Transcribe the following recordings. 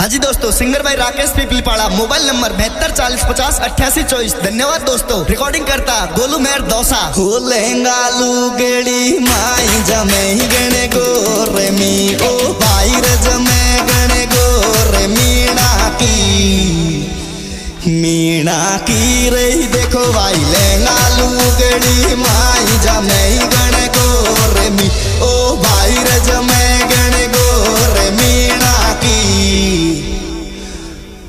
हाँ जी दोस्तों, सिंगर भाई राकेश पीपलीपाड़ा, मोबाइल नंबर 7240508824। धन्यवाद दोस्तों। रिकॉर्डिंग करता गोलू मेहर दौसा। हो लहंगा लुगड़ी माई जमे गणे गोरे मी ओ बाहर जमे गणे गोरे मीणा की रही देखो भाई लहंगा लुगड़ी माई जमे गणे गोरे मी ओ बाहर जमे गणे गोरे मीणा की।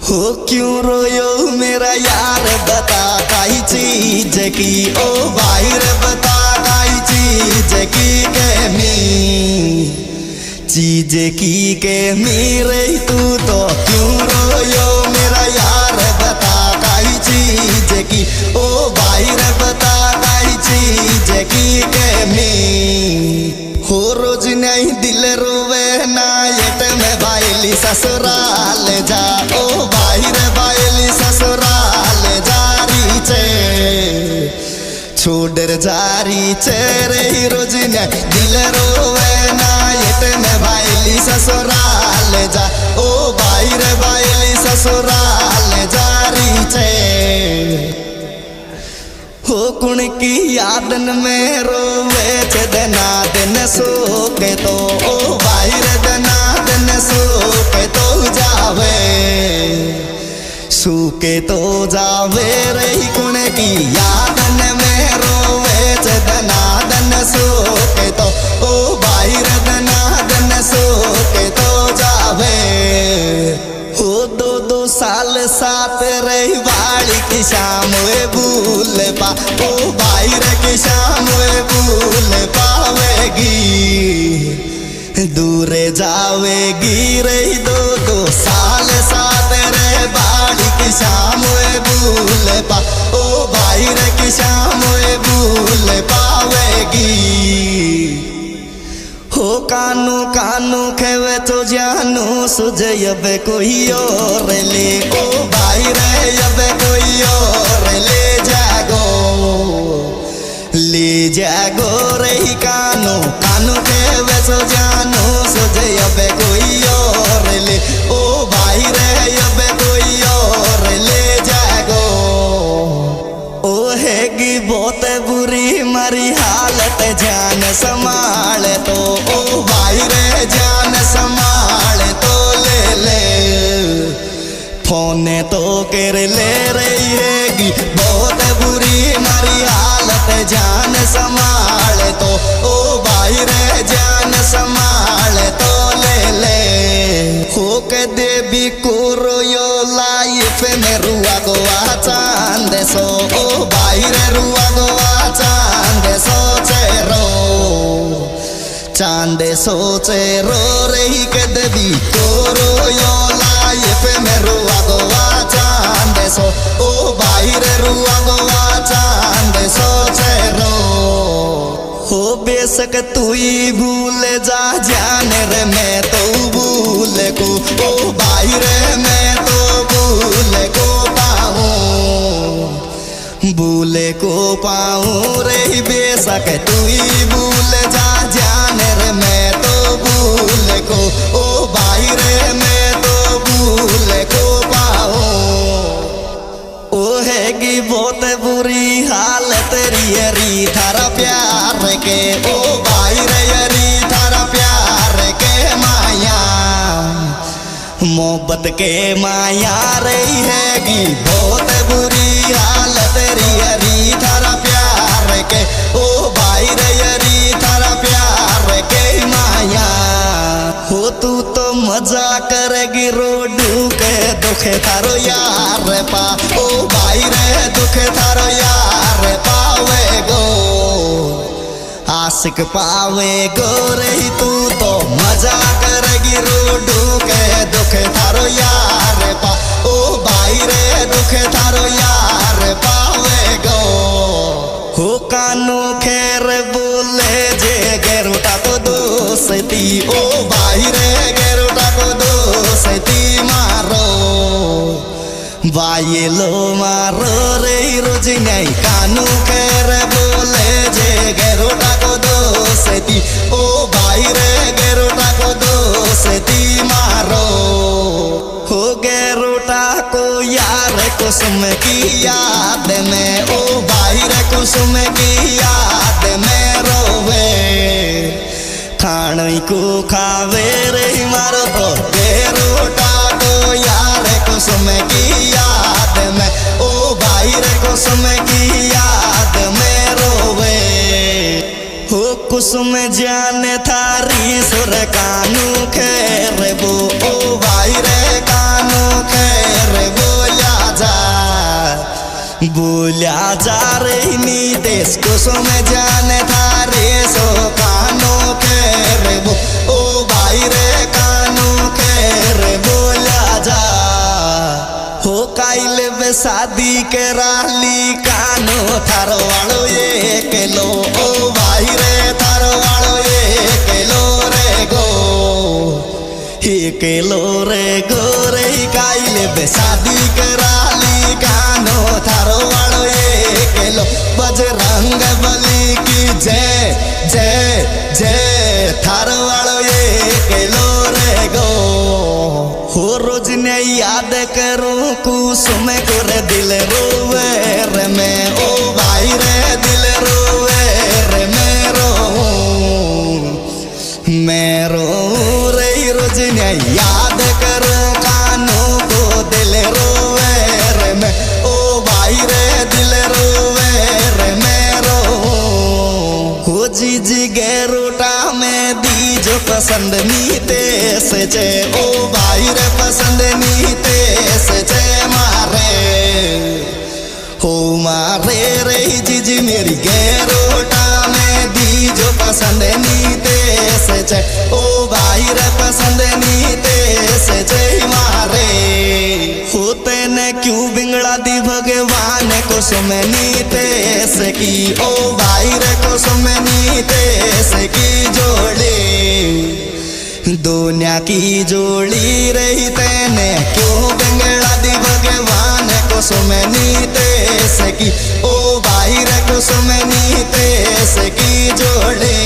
हो क्यों रोयो मेरा यार बता काई चीज की ओ बाहर बता काई चीज की के चीज की के मेरे तू तो क्यों रोयो मेरा यार बता काई चीज की ओ बाहर बता काई चीज की के हो रोज नहीं दिल रोवे ना येट में बाइली ससुराल जा ओ बाहर बाइली ससुराल जारी चे छोड़र जारी चे रे रोज नहीं दिल रोवे ना येट में बाइली ससुराल जा ओ बाहर बाइली ससुराल जारी चे। हो कुण की यादन में रोवे चे दना दिन सोके तो ओ बाहर दना दिन सोके तो जावे सूके तो जावे रही कुण की यादन में रोवे चे दना दिन सोके तो ओ बाहर दना दिन सोके तो जावे। हो दो साल साथ रही बाड़ी की शाम वे भूल पा ओ बाहर की शाम वे भूल पावेगी दूरे जावेगी रही दो साल साथ रहे बाड़ी की शाम वे भूल पा ओ बाहर की शाम वे भूल पावेगी। हो कानू कानू खेवे तो जानू सुझे अब कोई और ले ओ बाहर अब कोई और ले जागो रही कानू कानू खेवे तो जानू सुझे अब कोई और ले ओ बाहर अब कोई और ले जागो। ओ हैगी बहुत बुरी मारी हालत जान संभाल तो ओ बाहर जान संभाल तो ले फोन तो कर ले रही हैगी बहुत बुरी मारी हालत जान संभाल तो ओ बाहर जान संभाल तो ले हो के देवी को रोयो लाइफ में रुआ गोवा चांद सो ओ बाहर रुआ गोवा चांद सोचे रो रही के देवी को रोयो लाइफ में रुआ गोवा चांद सो ओ बाहर रुआ गोवा चांद सोचे रो। हो बेशक तू ही भूल जा जाने रे मैं तो भूल को ओ बाहर मैं तो भूल को पाऊं रे बेशक तू ही भूल जा जाने रे मैं तो भूल को ओ बाहर मैं तो भूल को पाऊं। ओ हैगी बहुत बुरी हालत री थारा प्यार के ओ बाहर री थारा प्यार के माया मोहब्बत के माया रही हैगी बहुत बुरी हालत री थारा प्यार के ओ बाहर री थारा प्यार के माया। हो तू तो मजा करेगी रोडू के दुखे थारो यार पा ओ बाहर दुखे थारो यार पावे गो आशिक पावे गो रही तू तो मजा करेगी रोडू के दुखे थारो यार पा ओ बाहर दुखे थारो यार पावे गो। हो कानू खेर बोले जे गेरुटा को दोस्ती ओ बाहर गेरुटा को दोस्ती मारो बायलो मारो रे रोज नहीं कानू खेर बोले जे गेरुटा को दोस्ती ओ बाहर गेरुटा को दोस्ती मारो। यार कुसुम की याद में, ओ भाई रे कुसुम की याद में रोवे। खाने को खावे रे मारो तो रोटा को यार कुसुम की याद में, ओ भाई रे कुसुम की याद में रोवे। हो कुसुम जाने थारी सुर कानू खैर बो, ओ भाई रे कानू खैर बोल्या जा रे नीतेश कुसुम जाने थारे सो कानू खैर बो, ओ भाई रे कानू खैर बोल्या जा। हो काइल बे शादी के राली कानू थारो वालो ये केलो, ओ भाई रे थारो वालो ये केलो रे गो, हे केलो रे गो रे काइल बे शादी के राली कानू थारो वालो ये केलो। बजरंग बली की जय जय जय, थारो वालो ये केलो रे गो। हो रोज ने याद करूं कुसुम को रे दिल रोवे रे मैं, ओ भाई रे दिल रोवे रे मैं रो रे रोज ने याद करूं कानू को दिल रोवे रे मैं, ओ भाई रे दिल रोवे रे मैं रो। हो जी गेरोटा में दी जो पसंद नीते से चे, ओ भाई रे पसंद नीते से चे मारे। हो मारे रे जीजी मेरी गेरोटा में दी जो पसंद नीते से चे, ओ भाई रे पसंद नीते से चे मारे। होते ने क्यों बिगड़ा दी भगवान कुसुम नीते से की, ओ भाई रे कुसुम नीते से की जोड़ी। दुनिया की जोड़ी रही तेने क्यों बिगड़ा दी भगवान कुसुम नीते से की, ओ भाई रे कुसुम नीते से की जोड़ी।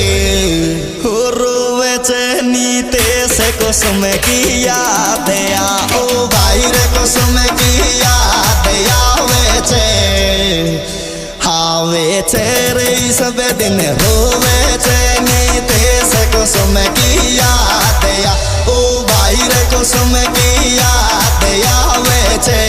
हो रोवे चे नीते से कुसुम की याद आ, ओ भाई रे कुसुम की याद आवे चे, हावे चे रे सब दिन रोवे चे नीते से कुसुम की याद आ, ओ भाई रे कुसुम की याद आवे चे।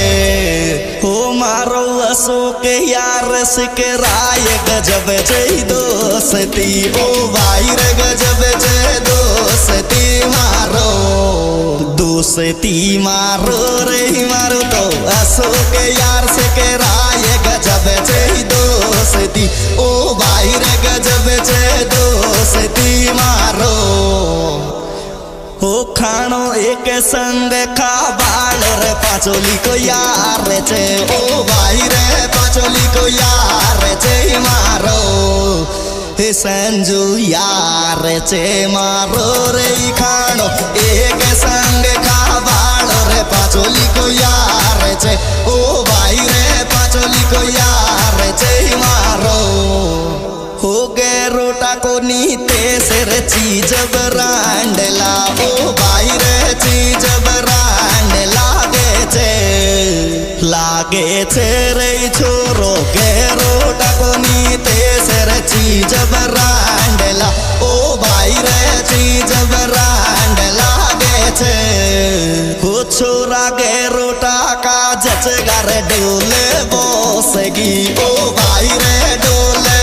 हो मारो अशोक यार सिकराय गजब चे दोस्ती, ओ भाई रे गजब चे दोस्ती मारो, दोस्ती मारो रे मारो तो अशोक यार सिकराय गजब चे दोस्ती, ओ भाई रे गजब चे दोस्ती मारो। हो खानो एक संग खा बाल रे पाचोली को यार चे, ओ भाई रे पाचोली को यार चे मारो। हे संजू यार चे मारो रे खानो एक संग खा बाल रे पाचोली को यार चे, ओ भाई रे पाचोली को यार चे मारो। हो गए रोटा को नीते से रे चीज ब्रांडला, ओ भाई रे चीज ब्रांड लागे छे रे छोरो के रोटा को नीते से रे चीज ब्रांडला, ओ भाई रे चीज ब्रांड लागे छे। हो छोरा के रोटा का जचगार डोले बोसगी, ओ भाई रे डोले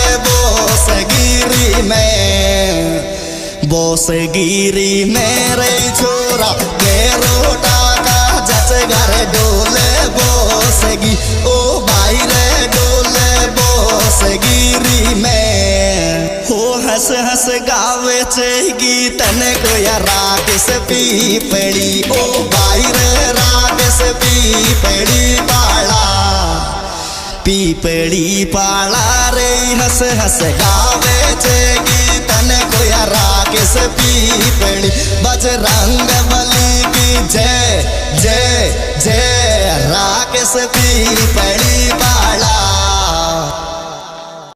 बोसगिरी में रे छोरा के रोटा का जचगार डोले बोसगी, ओ भाई रे डोले बोसगिरी में। हो हंस हंस गावे चे गीतन को या राग से पीपड़ी, ओ भाई रे राग से पीपड़ी पाला रे हंस हंस गावे चे